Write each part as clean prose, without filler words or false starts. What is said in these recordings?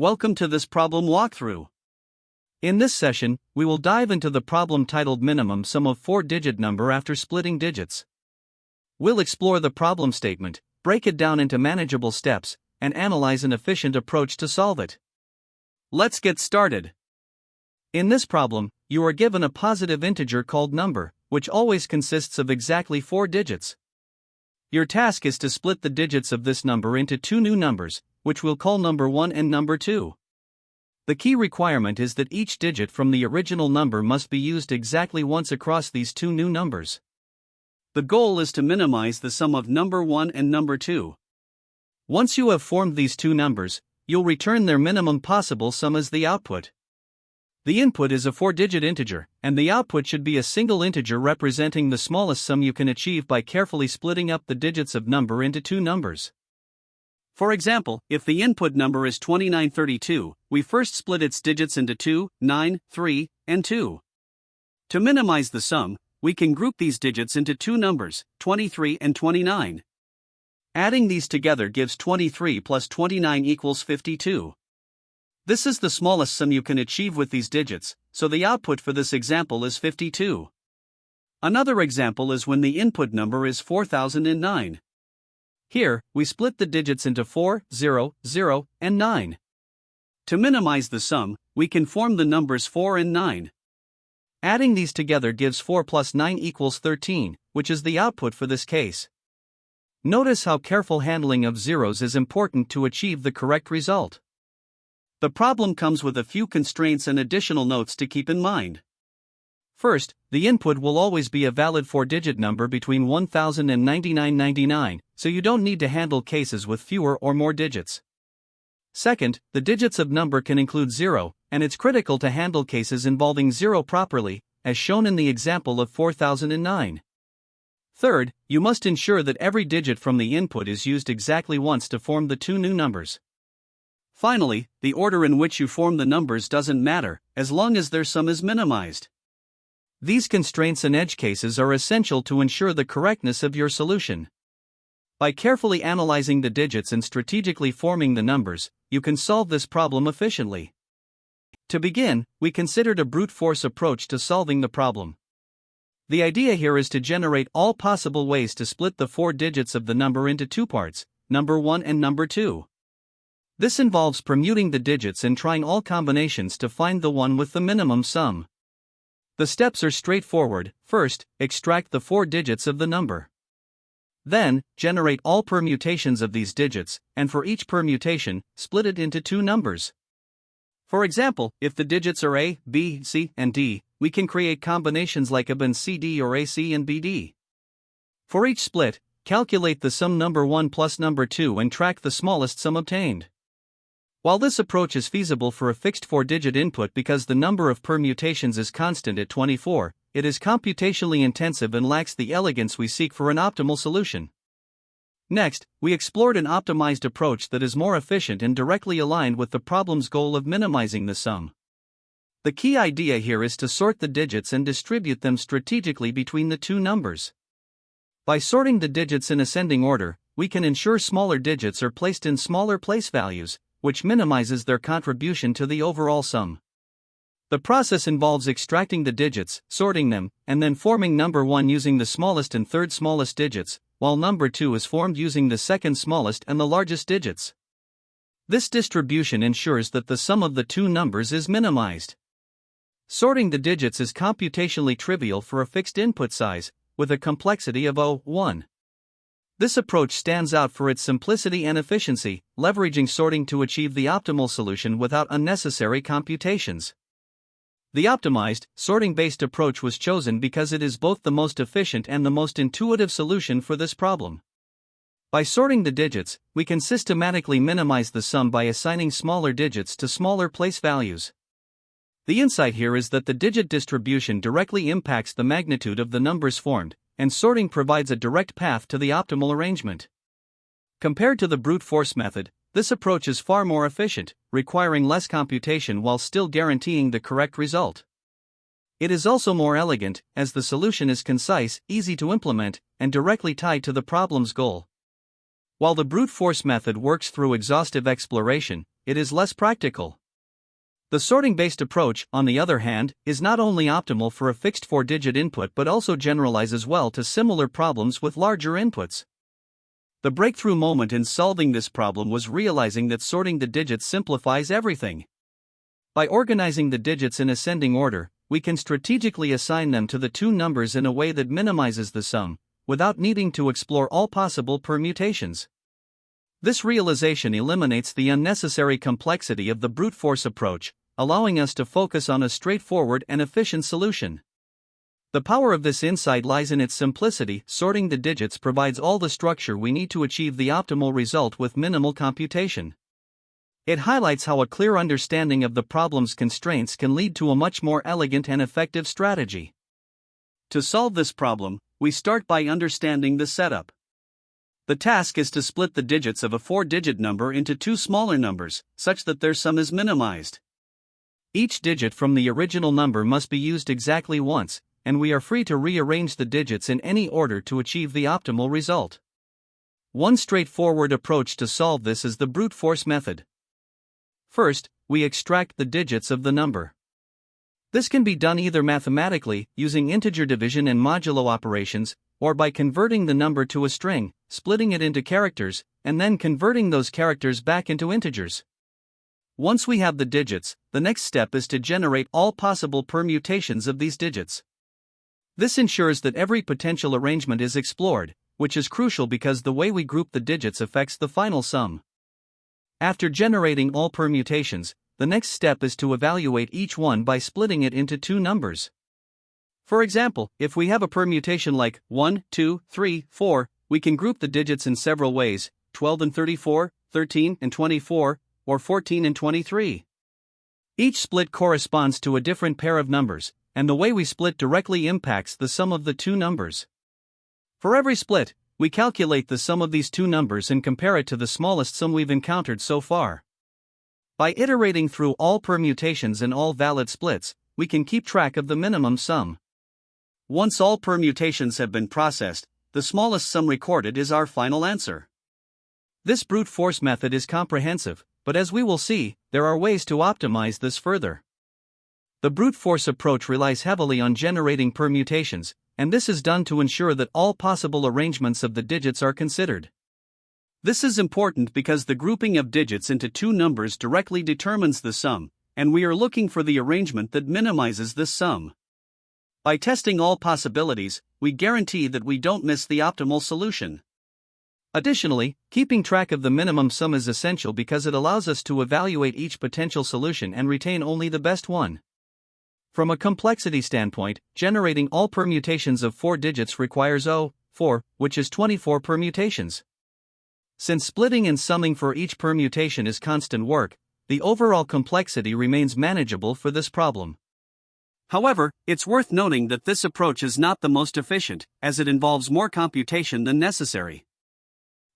Welcome to this problem walkthrough. In this session, we will dive into the problem titled Minimum Sum of 4-Digit Number After Splitting Digits. We'll explore the problem statement, break it down into manageable steps, and analyze an efficient approach to solve it. Let's get started. In this problem, you are given a positive integer called number, which always consists of exactly 4 digits. Your task is to split the digits of this number into two new numbers, which we'll call number 1 and number 2. The key requirement is that each digit from the original number must be used exactly once across these two new numbers. The goal is to minimize the sum of number 1 and number 2. Once you have formed these two numbers, you'll return their minimum possible sum as the output. The input is a 4-digit integer, and the output should be a single integer representing the smallest sum you can achieve by carefully splitting up the digits of number into two numbers. For example, if the input number is 2932, we first split its digits into 2, 9, 3, and 2. To minimize the sum, we can group these digits into two numbers, 23 and 29. Adding these together gives 23 plus 29 equals 52. This is the smallest sum you can achieve with these digits, so the output for this example is 52. Another example is when the input number is 4009. Here, we split the digits into 4, 0, 0, and 9. To minimize the sum, we can form the numbers 4 and 9. Adding these together gives 4 plus 9 equals 13, which is the output for this case. Notice how careful handling of zeros is important to achieve the correct result. The problem comes with a few constraints and additional notes to keep in mind. First, the input will always be a valid 4-digit number between 1000 and 9999, so you don't need to handle cases with fewer or more digits. Second, the digits of number can include 0, and it's critical to handle cases involving 0 properly, as shown in the example of 4009. Third, you must ensure that every digit from the input is used exactly once to form the two new numbers. Finally, the order in which you form the numbers doesn't matter, as long as their sum is minimized. These constraints and edge cases are essential to ensure the correctness of your solution. By carefully analyzing the digits and strategically forming the numbers, you can solve this problem efficiently. To begin, we considered a brute force approach to solving the problem. The idea here is to generate all possible ways to split the 4 digits of the number into two parts, number 1 and number 2. This involves permuting the digits and trying all combinations to find the one with the minimum sum. The steps are straightforward. First, extract the 4 digits of the number. Then, generate all permutations of these digits, and for each permutation, split it into two numbers. For example, if the digits are A, B, C, and D, we can create combinations like AB and CD or AC and BD. For each split, calculate the sum number 1 plus number 2 and track the smallest sum obtained. While this approach is feasible for a fixed 4-digit input because the number of permutations is constant at 24, it is computationally intensive and lacks the elegance we seek for an optimal solution. Next, we explored an optimized approach that is more efficient and directly aligned with the problem's goal of minimizing the sum. The key idea here is to sort the digits and distribute them strategically between the two numbers. By sorting the digits in ascending order, we can ensure smaller digits are placed in smaller place values, which minimizes their contribution to the overall sum. The process involves extracting the digits, sorting them, and then forming number 1 using the smallest and third smallest digits, while number 2 is formed using the second smallest and the largest digits. This distribution ensures that the sum of the two numbers is minimized. Sorting the digits is computationally trivial for a fixed input size, with a complexity of 1. This approach stands out for its simplicity and efficiency, leveraging sorting to achieve the optimal solution without unnecessary computations. The optimized, sorting-based approach was chosen because it is both the most efficient and the most intuitive solution for this problem. By sorting the digits, we can systematically minimize the sum by assigning smaller digits to smaller place values. The insight here is that the digit distribution directly impacts the magnitude of the numbers formed, and sorting provides a direct path to the optimal arrangement. Compared to the brute force method, this approach is far more efficient, requiring less computation while still guaranteeing the correct result. It is also more elegant, as the solution is concise, easy to implement, and directly tied to the problem's goal. While the brute force method works through exhaustive exploration, it is less practical. The sorting-based approach, on the other hand, is not only optimal for a fixed 4-digit input but also generalizes well to similar problems with larger inputs. The breakthrough moment in solving this problem was realizing that sorting the digits simplifies everything. By organizing the digits in ascending order, we can strategically assign them to the two numbers in a way that minimizes the sum, without needing to explore all possible permutations. This realization eliminates the unnecessary complexity of the brute force approach, allowing us to focus on a straightforward and efficient solution. The power of this insight lies in its simplicity. Sorting the digits provides all the structure we need to achieve the optimal result with minimal computation. It highlights how a clear understanding of the problem's constraints can lead to a much more elegant and effective strategy. To solve this problem, we start by understanding the setup. The task is to split the digits of a 4-digit number into two smaller numbers, such that their sum is minimized. Each digit from the original number must be used exactly once, and we are free to rearrange the digits in any order to achieve the optimal result. One straightforward approach to solve this is the brute force method. First, we extract the digits of the number. This can be done either mathematically, using integer division and modulo operations, or by converting the number to a string, splitting it into characters, and then converting those characters back into integers. Once we have the digits, the next step is to generate all possible permutations of these digits. This ensures that every potential arrangement is explored, which is crucial because the way we group the digits affects the final sum. After generating all permutations, the next step is to evaluate each one by splitting it into two numbers. For example, if we have a permutation like 1, 2, 3, 4, we can group the digits in several ways: 12 and 34, 13 and 24, or 14 and 23. Each split corresponds to a different pair of numbers, and the way we split directly impacts the sum of the two numbers. For every split, we calculate the sum of these two numbers and compare it to the smallest sum we've encountered so far. By iterating through all permutations and all valid splits, we can keep track of the minimum sum. Once all permutations have been processed, the smallest sum recorded is our final answer. This brute force method is comprehensive, but as we will see, there are ways to optimize this further. The brute force approach relies heavily on generating permutations, and this is done to ensure that all possible arrangements of the digits are considered. This is important because the grouping of digits into two numbers directly determines the sum, and we are looking for the arrangement that minimizes this sum. By testing all possibilities, we guarantee that we don't miss the optimal solution. Additionally, keeping track of the minimum sum is essential because it allows us to evaluate each potential solution and retain only the best one. From a complexity standpoint, generating all permutations of 4 digits requires 4, which is 24 permutations. Since splitting and summing for each permutation is constant work, the overall complexity remains manageable for this problem. However, it's worth noting that this approach is not the most efficient, as it involves more computation than necessary.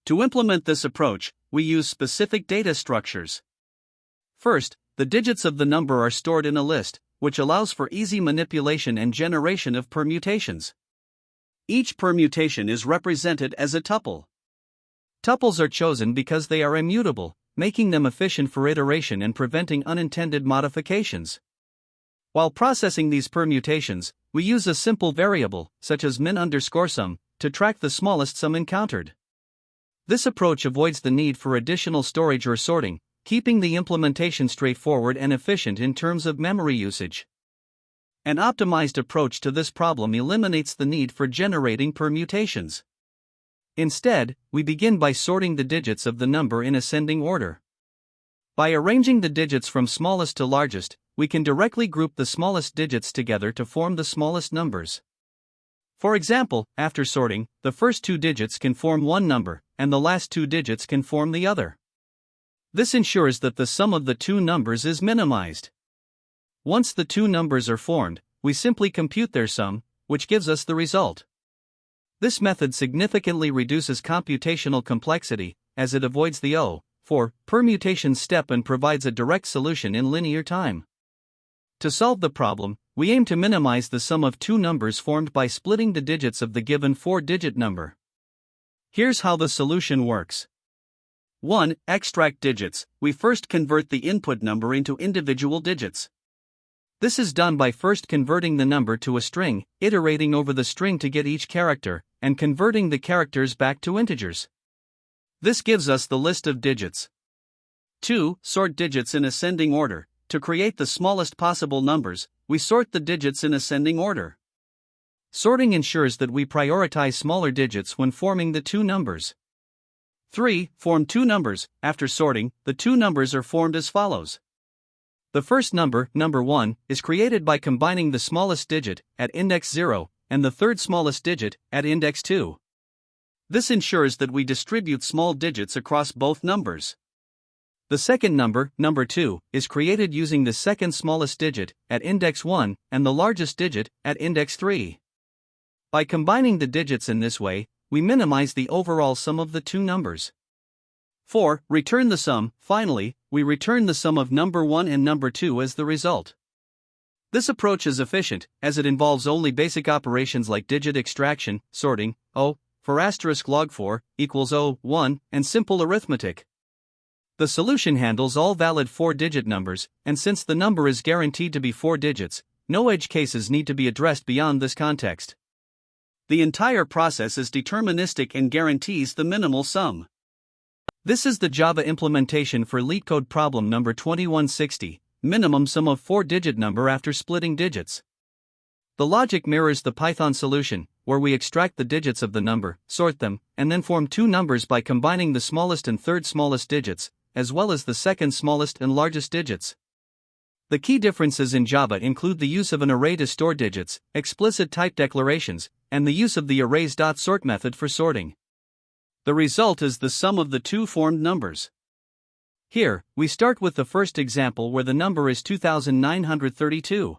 To implement this approach, we use specific data structures. First, the digits of the number are stored in a list, which allows for easy manipulation and generation of permutations. Each permutation is represented as a tuple. Tuples are chosen because they are immutable, making them efficient for iteration and preventing unintended modifications. While processing these permutations, we use a simple variable, such as min_sum, to track the smallest sum encountered. This approach avoids the need for additional storage or sorting, keeping the implementation straightforward and efficient in terms of memory usage. An optimized approach to this problem eliminates the need for generating permutations. Instead, we begin by sorting the digits of the number in ascending order. By arranging the digits from smallest to largest, we can directly group the smallest digits together to form the smallest numbers. For example, after sorting, the first two digits can form one number, and the last two digits can form the other. This ensures that the sum of the two numbers is minimized. Once the two numbers are formed, we simply compute their sum, which gives us the result. This method significantly reduces computational complexity, as it avoids the 4 permutation step and provides a direct solution in linear time. To solve the problem, we aim to minimize the sum of two numbers formed by splitting the digits of the given 4-digit number. Here's how the solution works. 1. Extract digits. We first convert the input number into individual digits. This is done by first converting the number to a string, iterating over the string to get each character, and converting the characters back to integers. This gives us the list of digits. 2. Sort digits in ascending order. To create the smallest possible numbers, we sort the digits in ascending order. Sorting ensures that we prioritize smaller digits when forming the two numbers. 3. Form two numbers. After sorting, the two numbers are formed as follows. The first number, number 1, is created by combining the smallest digit, at index 0, and the third smallest digit, at index 2. This ensures that we distribute small digits across both numbers. The second number, number 2, is created using the second smallest digit, at index 1, and the largest digit, at index 3. By combining the digits in this way, we minimize the overall sum of the two numbers. 4. Return the sum. Finally, we return the sum of number 1 and number 2 as the result. This approach is efficient, as it involves only basic operations like digit extraction, sorting, O, for log4, equals O, 1, and simple arithmetic. The solution handles all valid 4-digit numbers, and since the number is guaranteed to be 4 digits, no edge cases need to be addressed beyond this context. The entire process is deterministic and guarantees the minimal sum. This is the Java implementation for LeetCode problem number 2160, minimum sum of 4-digit number after splitting digits. The logic mirrors the Python solution, where we extract the digits of the number, sort them, and then form two numbers by combining the smallest and third smallest digits, as well as the second smallest and largest digits. The key differences in Java include the use of an array to store digits, explicit type declarations, and the use of the arrays.sort method for sorting. The result is the sum of the two formed numbers. Here, we start with the first example where the number is 2932.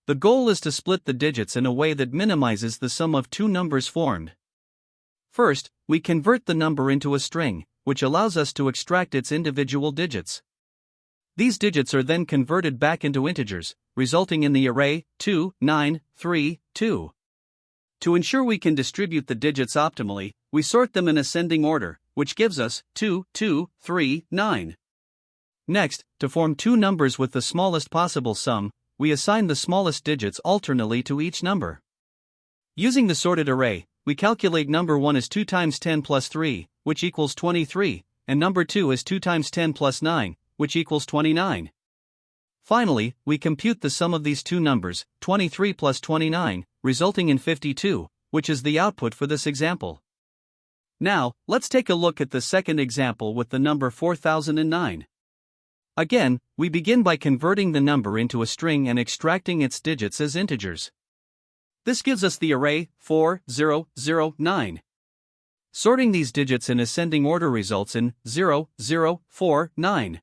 The goal is to split the digits in a way that minimizes the sum of two numbers formed. First, we convert the number into a string, which allows us to extract its individual digits. These digits are then converted back into integers, resulting in the array 2, 9, 3, 2. To ensure we can distribute the digits optimally, we sort them in ascending order, which gives us 2, 2, 3, 9. Next, to form two numbers with the smallest possible sum, we assign the smallest digits alternately to each number. Using the sorted array, we calculate number 1 as 2 times 10 plus 3, which equals 23, and number 2 as 2 times 10 plus 9, which equals 29. Finally, we compute the sum of these two numbers, 23 plus 29, resulting in 52, which is the output for this example. Now, let's take a look at the second example with the number 4009. Again, we begin by converting the number into a string and extracting its digits as integers. This gives us the array 4009. Sorting these digits in ascending order results in 0049.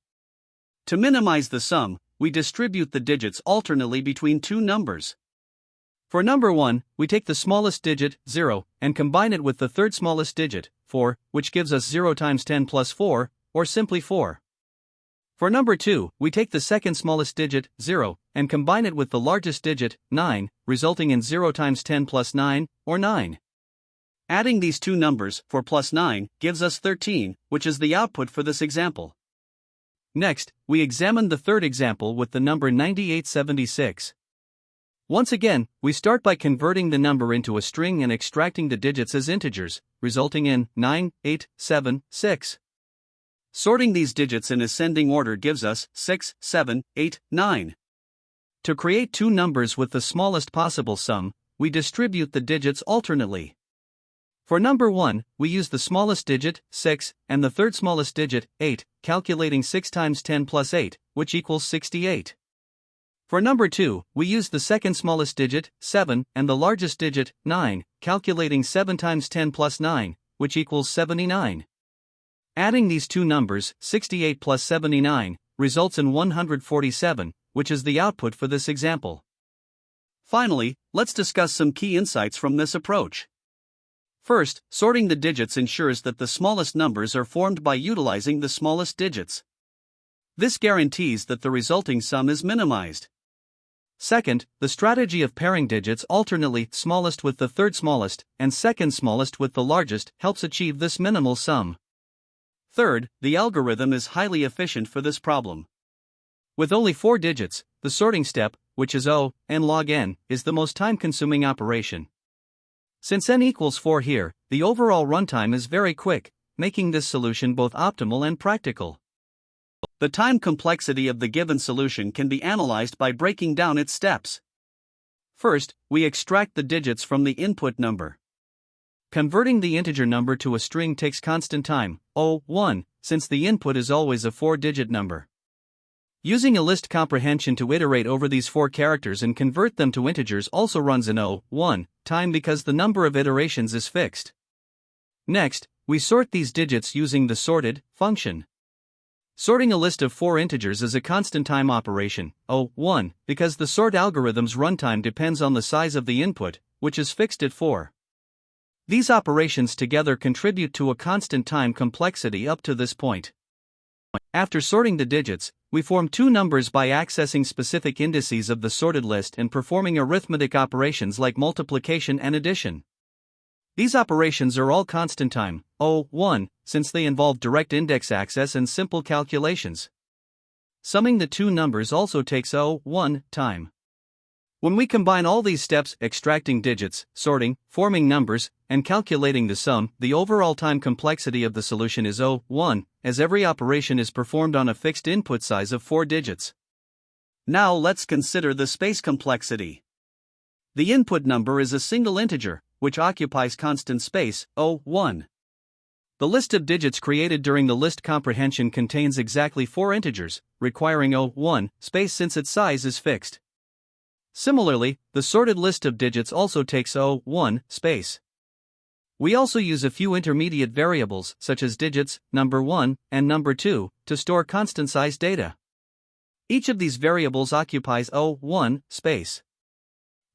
To minimize the sum, we distribute the digits alternately between two numbers. For number 1, we take the smallest digit, 0, and combine it with the third smallest digit, 4, which gives us 0 times 10 plus 4, or simply 4. For number 2, we take the second smallest digit, 0, and combine it with the largest digit, 9, resulting in 0 times 10 plus 9, or 9. Adding these two numbers, 4 plus 9, gives us 13, which is the output for this example. Next, we examine the third example with the number 9876. Once again, we start by converting the number into a string and extracting the digits as integers, resulting in 9876. Sorting these digits in ascending order gives us 6, 7, 8, 9. To create two numbers with the smallest possible sum, we distribute the digits alternately. For number 1, we use the smallest digit, 6, and the third smallest digit, 8, calculating 6 times 10 plus 8, which equals 68. For number 2, we use the second smallest digit, 7, and the largest digit, 9, calculating 7 times 10 plus 9, which equals 79. Adding these two numbers, 68 plus 79, results in 147, which is the output for this example. Finally, let's discuss some key insights from this approach. First, sorting the digits ensures that the smallest numbers are formed by utilizing the smallest digits. This guarantees that the resulting sum is minimized. Second, the strategy of pairing digits alternately, smallest with the third smallest, and second smallest with the largest, helps achieve this minimal sum. Third, the algorithm is highly efficient for this problem. With only 4 digits, the sorting step, which is O, n log n, is the most time-consuming operation. Since n equals 4 here, the overall runtime is very quick, making this solution both optimal and practical. The time complexity of the given solution can be analyzed by breaking down its steps. First, we extract the digits from the input number. Converting the integer number to a string takes constant time, O1, since the input is always a 4-digit number. Using a list comprehension to iterate over these 4 characters and convert them to integers also runs in O1 time because the number of iterations is fixed. Next, we sort these digits using the sorted function. Sorting a list of 4 integers is a constant time operation, O1, because the sort algorithm's runtime depends on the size of the input, which is fixed at 4. These operations together contribute to a constant time complexity up to this point. After sorting the digits, we form 2 numbers by accessing specific indices of the sorted list and performing arithmetic operations like multiplication and addition. These operations are all constant time, O1, since they involve direct index access and simple calculations. Summing the 2 numbers also takes O1 time. When we combine all these steps, extracting digits, sorting, forming numbers, and calculating the sum, the overall time complexity of the solution is O1, as every operation is performed on a fixed input size of 4 digits. Now let's consider the space complexity. The input number is a single integer, which occupies constant space, O1. The list of digits created during the list comprehension contains exactly 4 integers, requiring O1 space since its size is fixed. Similarly, the sorted list of digits also takes O1 space. We also use a few intermediate variables, such as digits, number 1, and number 2, to store constant-size data. Each of these variables occupies O1 space.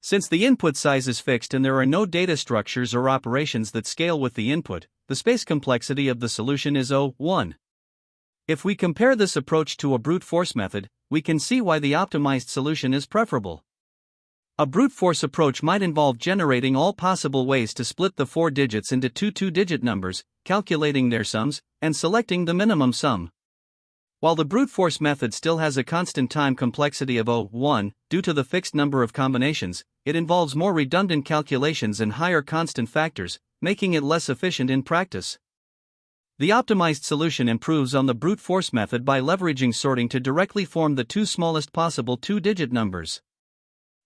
Since the input size is fixed and there are no data structures or operations that scale with the input, the space complexity of the solution is O1. If we compare this approach to a brute force method, we can see why the optimized solution is preferable. A brute force approach might involve generating all possible ways to split the 4 digits into 2 two-digit numbers, calculating their sums, and selecting the minimum sum. While the brute force method still has a constant time complexity of O1, due to the fixed number of combinations, it involves more redundant calculations and higher constant factors, making it less efficient in practice. The optimized solution improves on the brute force method by leveraging sorting to directly form the 2 smallest possible 2-digit numbers.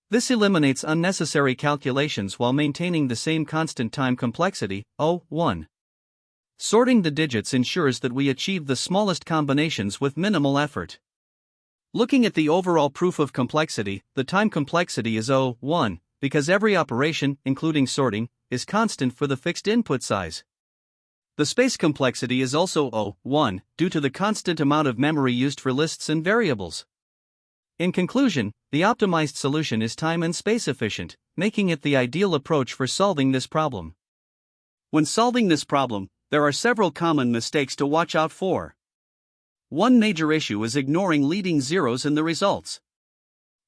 This eliminates unnecessary calculations while maintaining the same constant time complexity, O1. Sorting the digits ensures that we achieve the smallest combinations with minimal effort. Looking at the overall proof of complexity, the time complexity is O1, because every operation, including sorting, is constant for the fixed input size. The space complexity is also O1, due to the constant amount of memory used for lists and variables. In conclusion, the optimized solution is time and space efficient, making it the ideal approach for solving this problem. When solving this problem, there are several common mistakes to watch out for. One major issue is ignoring leading zeros in the results.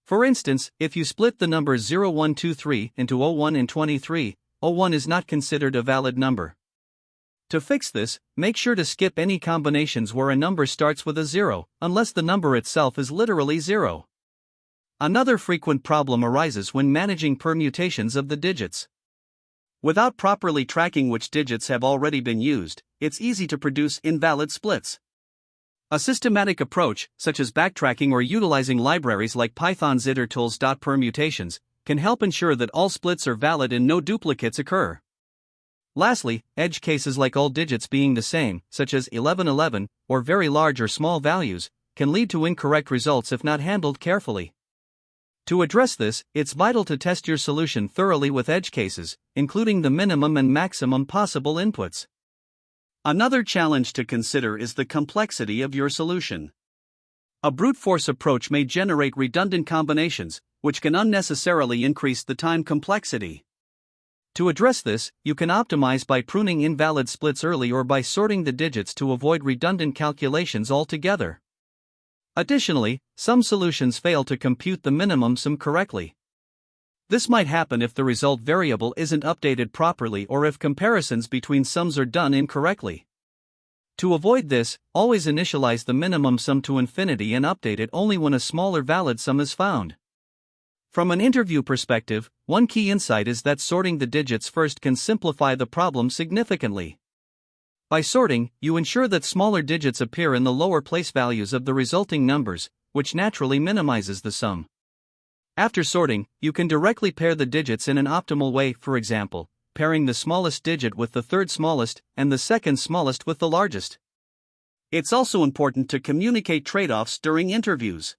For instance, if you split the numbers 0, 1, 2, 3 into 01 and 23, 01 is not considered a valid number. To fix this, make sure to skip any combinations where a number starts with a 0, unless the number itself is literally 0. Another frequent problem arises when managing permutations of the digits. Without properly tracking which digits have already been used, it's easy to produce invalid splits. A systematic approach, such as backtracking or utilizing libraries like Python's itertools.permutations, can help ensure that all splits are valid and no duplicates occur. Lastly, edge cases like all digits being the same, such as 1111, or very large or small values, can lead to incorrect results if not handled carefully. To address this, it's vital to test your solution thoroughly with edge cases, including the minimum and maximum possible inputs. Another challenge to consider is the complexity of your solution. A brute force approach may generate redundant combinations, which can unnecessarily increase the time complexity. To address this, you can optimize by pruning invalid splits early or by sorting the digits to avoid redundant calculations altogether. Additionally, some solutions fail to compute the minimum sum correctly. This might happen if the result variable isn't updated properly or if comparisons between sums are done incorrectly. To avoid this, always initialize the minimum sum to infinity and update it only when a smaller valid sum is found. From an interview perspective, one key insight is that sorting the digits first can simplify the problem significantly. By sorting, you ensure that smaller digits appear in the lower place values of the resulting numbers, which naturally minimizes the sum. After sorting, you can directly pair the digits in an optimal way, for example, pairing the smallest digit with the third smallest and the second smallest with the largest. It's also important to communicate trade-offs during interviews.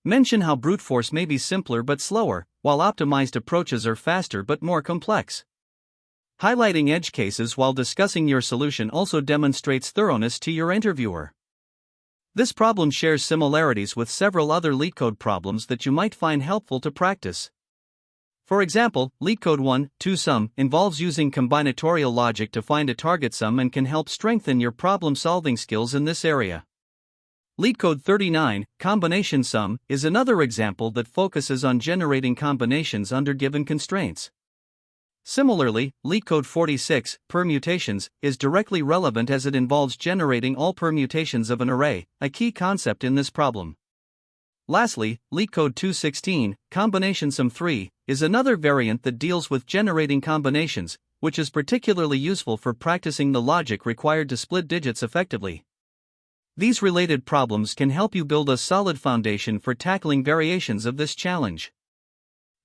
Mention how brute force may be simpler but slower, while optimized approaches are faster but more complex. Highlighting edge cases while discussing your solution also demonstrates thoroughness to your interviewer. This problem shares similarities with several other LeetCode problems that you might find helpful to practice. For example, LeetCode 1-2 sum involves using combinatorial logic to find a target sum and can help strengthen your problem-solving skills in this area. LeetCode 39, combination sum, is another example that focuses on generating combinations under given constraints. Similarly, LeetCode 46, permutations, is directly relevant as it involves generating all permutations of an array, a key concept in this problem. Lastly, LeetCode 216, combination sum 3, is another variant that deals with generating combinations, which is particularly useful for practicing the logic required to split digits effectively. These related problems can help you build a solid foundation for tackling variations of this challenge.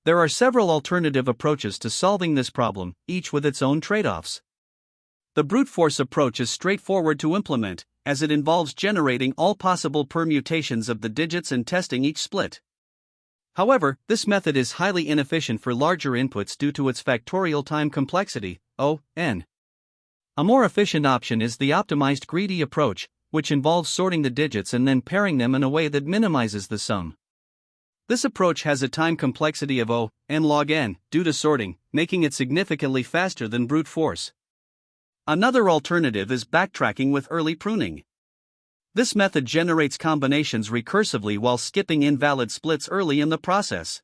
There are several alternative approaches to solving this problem, each with its own trade-offs. The brute force approach is straightforward to implement, as it involves generating all possible permutations of the digits and testing each split. However, this method is highly inefficient for larger inputs due to its factorial time complexity, O(n). A more efficient option is the optimized greedy approach, which involves sorting the digits and then pairing them in a way that minimizes the sum. This approach has a time complexity of O(n log n) due to sorting, making it significantly faster than brute force. Another alternative is backtracking with early pruning. This method generates combinations recursively while skipping invalid splits early in the process.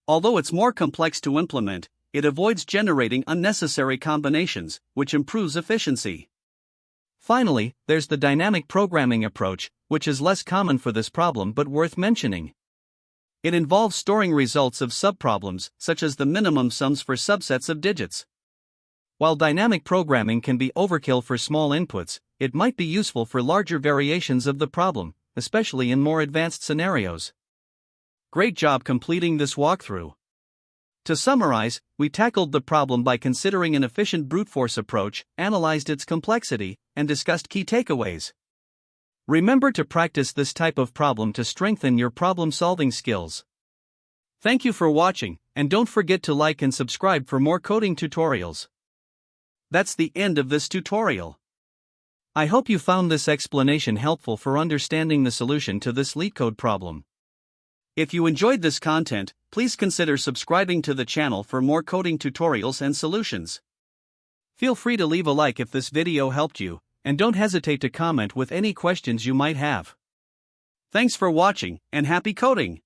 Although it's more complex to implement, it avoids generating unnecessary combinations, which improves efficiency. Finally, there's the dynamic programming approach, which is less common for this problem but worth mentioning. It involves storing results of subproblems, such as the minimum sums for subsets of digits. While dynamic programming can be overkill for small inputs, it might be useful for larger variations of the problem, especially in more advanced scenarios. Great job completing this walkthrough. To summarize, we tackled the problem by considering an efficient brute force approach, analyzed its complexity, and discussed key takeaways. Remember to practice this type of problem to strengthen your problem-solving skills. Thank you for watching, and don't forget to like and subscribe for more coding tutorials. That's the end of this tutorial. I hope you found this explanation helpful for understanding the solution to this LeetCode problem. If you enjoyed this content, please consider subscribing to the channel for more coding tutorials and solutions. Feel free to leave a like if this video helped you, and don't hesitate to comment with any questions you might have. Thanks for watching, and happy coding!